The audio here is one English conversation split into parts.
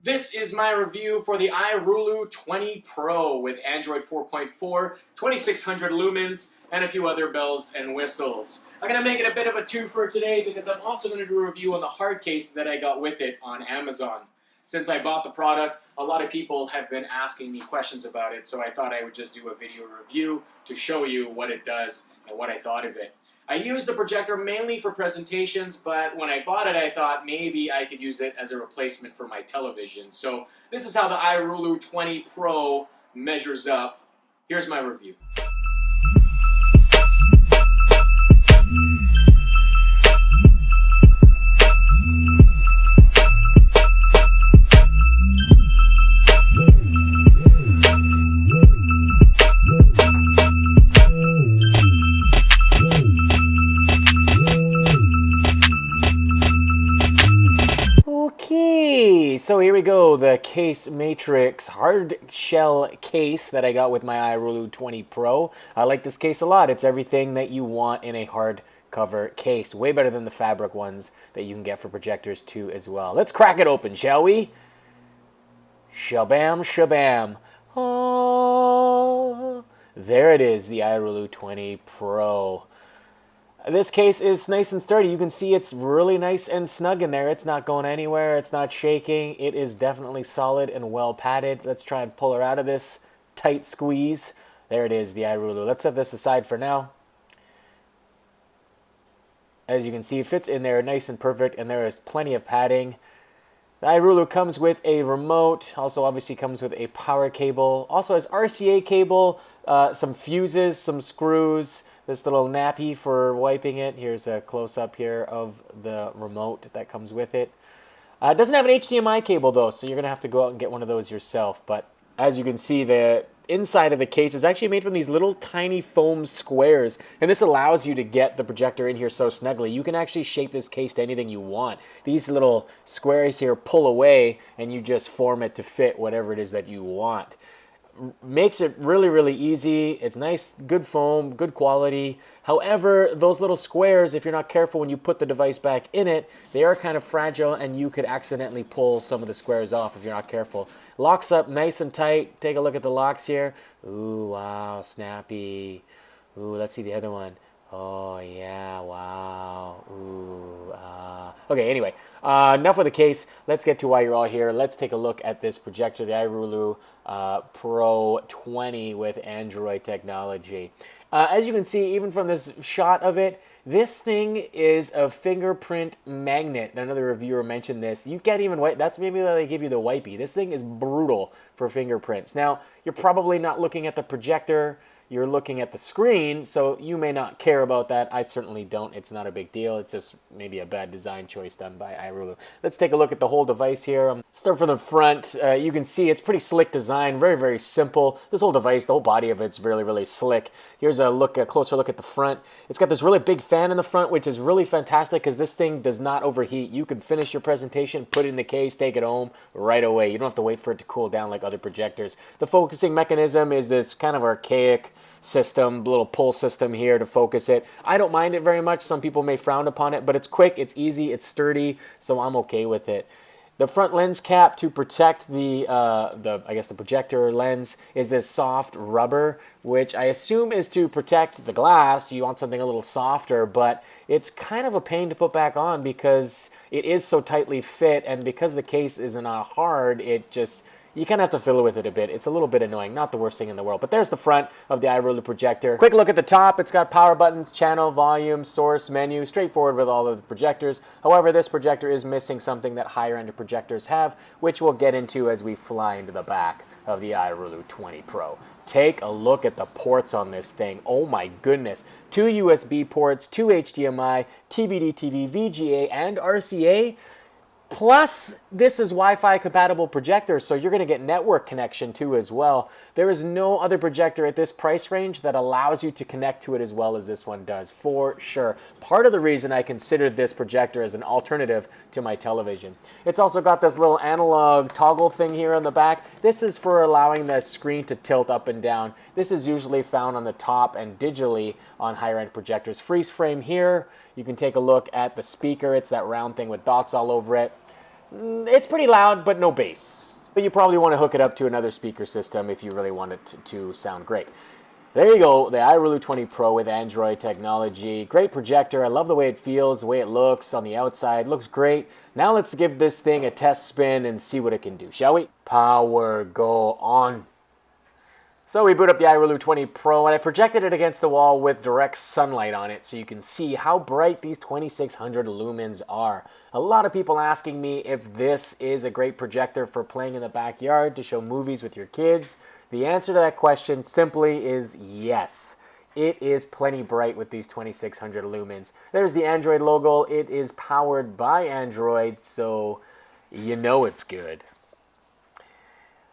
This is my review for the irulu 20 Pro with Android 4.4, 2600 lumens, and a few other bells and whistles. I'm going to make it a bit of a twofer today because I'm also going to do a review on the hard case that I got with it on Amazon. Since I bought the product, a lot of people have been asking me questions about it, so I thought I would just do a video review to show you what it does and what I thought of it. I use the projector mainly for presentations, but when I bought it, I thought maybe I could use it as a replacement for my television. So this is how the irulu 20 Pro measures up. Here's my review. So here we go, the Case Matrix hard shell case that I got with my irulu 20 Pro. I like this case a lot. It's everything that you want in a hard cover case. Way better than the fabric ones that you can get for projectors too as well. Let's crack it open, shall we? Shabam, shabam. Oh, there it is, the irulu 20 Pro. This case is nice and sturdy. You can see it's really nice and snug in there. It's not going anywhere. It's not shaking. It is definitely solid and well padded. Let's try and pull her out of this tight squeeze. There it is, the irulu. Let's set this aside for now. As you can see, it fits in there nice and perfect, and there is plenty of padding. The irulu comes with a remote, also obviously comes with a power cable, also has RCA cable, some fuses, some screws, this little nappy for wiping it. Here's a close-up here of the remote that comes with it. It doesn't have an HDMI cable though, so you're going to have to go out and get one of those yourself. But as you can see, the inside of the case is actually made from these little tiny foam squares, and this allows you to get the projector in here so snugly. You can actually shape this case to anything you want. These little squares here pull away, and you just form it to fit whatever it is that you want. Makes it really, really easy. It's nice, good foam, good quality. However, those little squares, if you're not careful when you put the device back in it, they are kind of fragile, and you could accidentally pull some of the squares off if you're not careful. Locks up nice and tight. Take a look at the locks here. Ooh, wow, snappy. Ooh, let's see the other one. Oh, yeah, wow. Ooh, okay, anyway, enough with the case. Let's get to why you're all here. Let's take a look at this projector, the irulu Pro 20 with Android technology. As you can see, even from this shot of it, this thing is a fingerprint magnet. Another reviewer mentioned this. You can't even wipe. That's maybe why they give you the wipey. This thing is brutal for fingerprints. Now, you're probably not looking at the projector. You're looking at the screen, so you may not care about that. I certainly don't. It's not a big deal. It's just maybe a bad design choice done by irulu. Let's take a look at the whole device here. Start from the front. You can see it's pretty slick design, very, very simple. This whole device, the whole body of it's really, really slick. Here's a closer look at the front. It's got this really big fan in the front, which is really fantastic because this thing does not overheat. You can finish your presentation, put it in the case, take it home right away. You don't have to wait for it to cool down like other projectors. The focusing mechanism is this kind of archaic system, little pull system here to focus it. I don't mind it very much. Some people may frown upon it, but it's quick, it's easy, it's sturdy, so I'm okay with it. The front lens cap to protect the projector lens is this soft rubber, which I assume is to protect the glass. You want something a little softer, but it's kind of a pain to put back on because it is so tightly fit, and because the case isn't hard, you kind of have to fiddle with it a bit. It's a little bit annoying, not the worst thing in the world. But there's the front of the irulu projector. Quick look at the top. It's got power buttons, channel, volume, source, menu, straightforward with all of the projectors. However, this projector is missing something that higher-end projectors have, which we'll get into as we fly into the back of the irulu 20 Pro. Take a look at the ports on this thing. Oh my goodness. 2 USB ports, 2 HDMI, TVD-TV, VGA, and RCA. Plus, this is Wi-Fi compatible projector, so you're going to get network connection too as well. There is no other projector at this price range that allows you to connect to it as well as this one does, for sure. Part of the reason I considered this projector as an alternative to my television. It's also got this little analog toggle thing here on the back. This is for allowing the screen to tilt up and down. This is usually found on the top and digitally on higher-end projectors. Freeze frame here. You can take a look at the speaker. It's that round thing with dots all over it. It's pretty loud, but no bass. But you probably want to hook it up to another speaker system if you really want it to sound great. There you go, the irulu 20 Pro with Android technology. Great projector. I love the way it feels, the way it looks on the outside. Looks great. Now let's give this thing a test spin and see what it can do, shall we? Power go on. So we boot up the irulu 20 Pro, and I projected it against the wall with direct sunlight on it so you can see how bright these 2600 lumens are. A lot of people asking me if this is a great projector for playing in the backyard to show movies with your kids. The answer to that question simply is yes. It is plenty bright with these 2600 lumens. There's the Android logo. It is powered by Android, so you know it's good.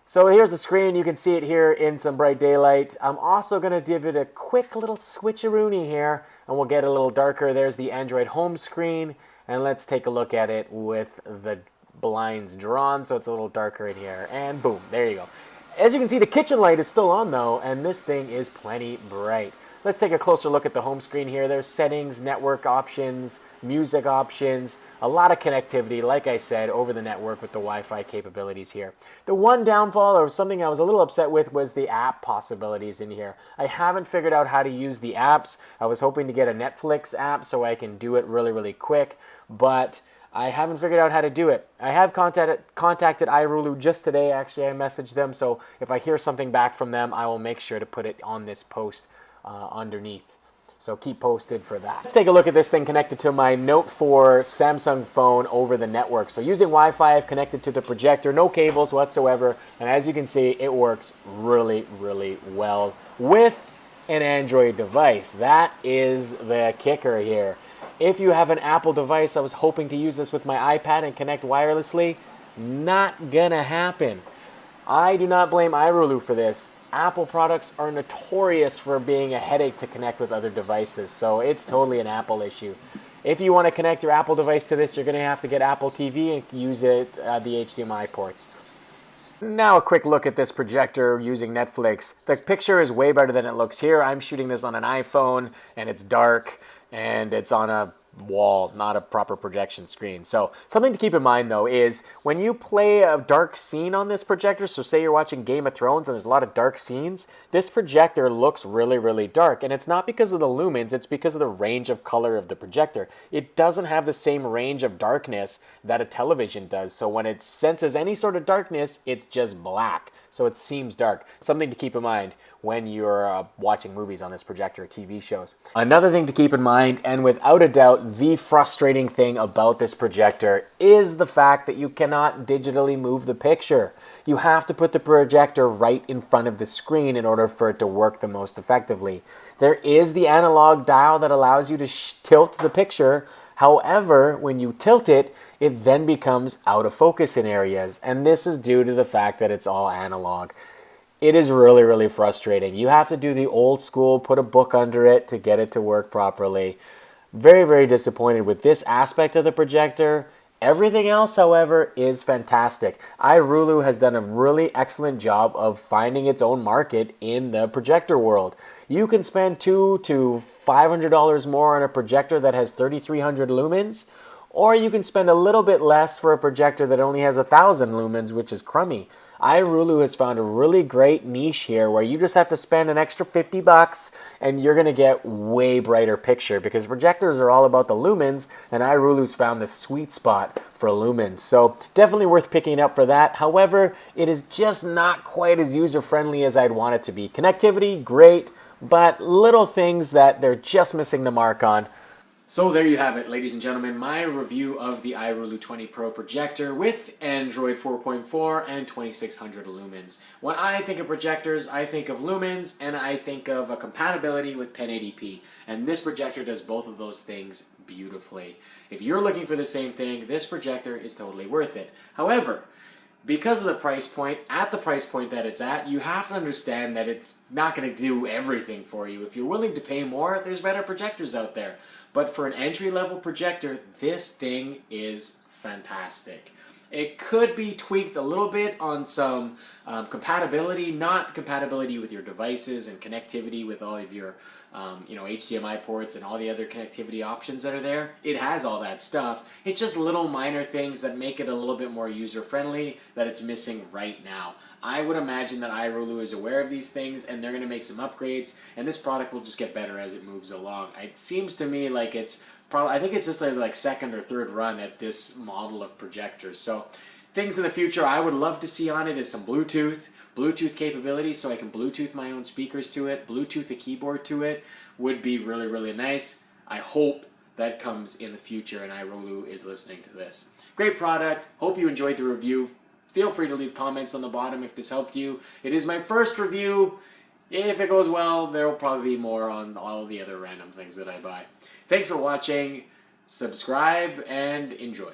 So here's the screen. You can see it here in some bright daylight. I'm also going to give it a quick little switcheroony here, and we'll get a little darker. There's the Android home screen, and let's take a look at it with the blinds drawn, so it's a little darker in here. And boom, there you go. As you can see, the kitchen light is still on though, and this thing is plenty bright. Let's take a closer look at the home screen here. There's settings, network options, music options, a lot of connectivity, like I said, over the network with the Wi-Fi capabilities here. The one downfall, or something I was a little upset with, was the app possibilities in here. I haven't figured out how to use the apps. I was hoping to get a Netflix app so I can do it really, really quick, but I haven't figured out how to do it. I have contacted irulu just today. Actually, I messaged them, so if I hear something back from them, I will make sure to put it on this post underneath. So keep posted for that. Let's take a look at this thing connected to my Note 4 Samsung phone over the network. So using Wi-Fi, I've connected to the projector, no cables whatsoever, and as you can see, it works really, really well with an Android device. That is the kicker here. If you have an Apple device, I was hoping to use this with my iPad and connect wirelessly. Not gonna happen. I do not blame irulu for this. Apple products are notorious for being a headache to connect with other devices, so it's totally an Apple issue. If you want to connect your Apple device to this, you're going to have to get Apple TV and use it the HDMI ports. Now a quick look at this projector using Netflix. The picture is way better than it looks here. I'm shooting this on an iPhone, and it's dark, and it's on a wall, not a proper projection screen. So something to keep in mind though is when you play a dark scene on this projector, so say you're watching Game of Thrones and there's a lot of dark scenes, this projector looks really, really dark. And it's not because of the lumens, it's because of the range of color of the projector. It doesn't have the same range of darkness that a television does. So when it senses any sort of darkness, it's just black. So it seems dark. Something to keep in mind when you're watching movies on this projector or TV shows. Another thing to keep in mind, and without a doubt, the frustrating thing about this projector is the fact that you cannot digitally move the picture. You have to put the projector right in front of the screen in order for it to work the most effectively. There is the analog dial that allows you to tilt the picture. However, when you tilt it, it then becomes out of focus in areas, and this is due to the fact that it's all analog. It is really, really frustrating. You have to do the old school, put a book under it to get it to work properly. Very, very disappointed with this aspect of the projector. Everything else, however, is fantastic. irulu has done a really excellent job of finding its own market in the projector world. You can spend $200 to $500 more on a projector that has 3,300 lumens, or you can spend a little bit less for a projector that only has 1,000 lumens, which is crummy. irulu has found a really great niche here where you just have to spend an extra $50 and you're going to get way brighter picture, because projectors are all about the lumens, and irulu's found the sweet spot for lumens. So definitely worth picking up for that. However, it is just not quite as user-friendly as I'd want it to be. Connectivity, great, but little things that they're just missing the mark on. So there you have it, ladies and gentlemen, my review of the irulu 20 Pro projector with Android 4.4 and 2600 lumens. When I think of projectors, I think of lumens, and I think of a compatibility with 1080p. And this projector does both of those things beautifully. If you're looking for the same thing, this projector is totally worth it. However, because of the price point, at the price point that it's at, you have to understand that it's not going to do everything for you. If you're willing to pay more, there's better projectors out there. But for an entry-level projector, this thing is fantastic. It could be tweaked a little bit on some compatibility, not compatibility with your devices and connectivity with all of your HDMI ports and all the other connectivity options that are there. It has all that stuff. It's just little minor things that make it a little bit more user-friendly that it's missing right now. I would imagine that irulu is aware of these things and they're going to make some upgrades, and this product will just get better as it moves along. It seems to me like it's I think it's just like second or third run at this model of projectors. So things in the future I would love to see on it is some Bluetooth capability, so I can Bluetooth my own speakers to it, Bluetooth the keyboard to it would be really, really nice. I hope that comes in the future and irulu is listening to this. Great product. Hope you enjoyed the review. Feel free to leave comments on the bottom if this helped you. It is my first review. If it goes well, there will probably be more on all the other random things that I buy. Thanks for watching. Subscribe and enjoy.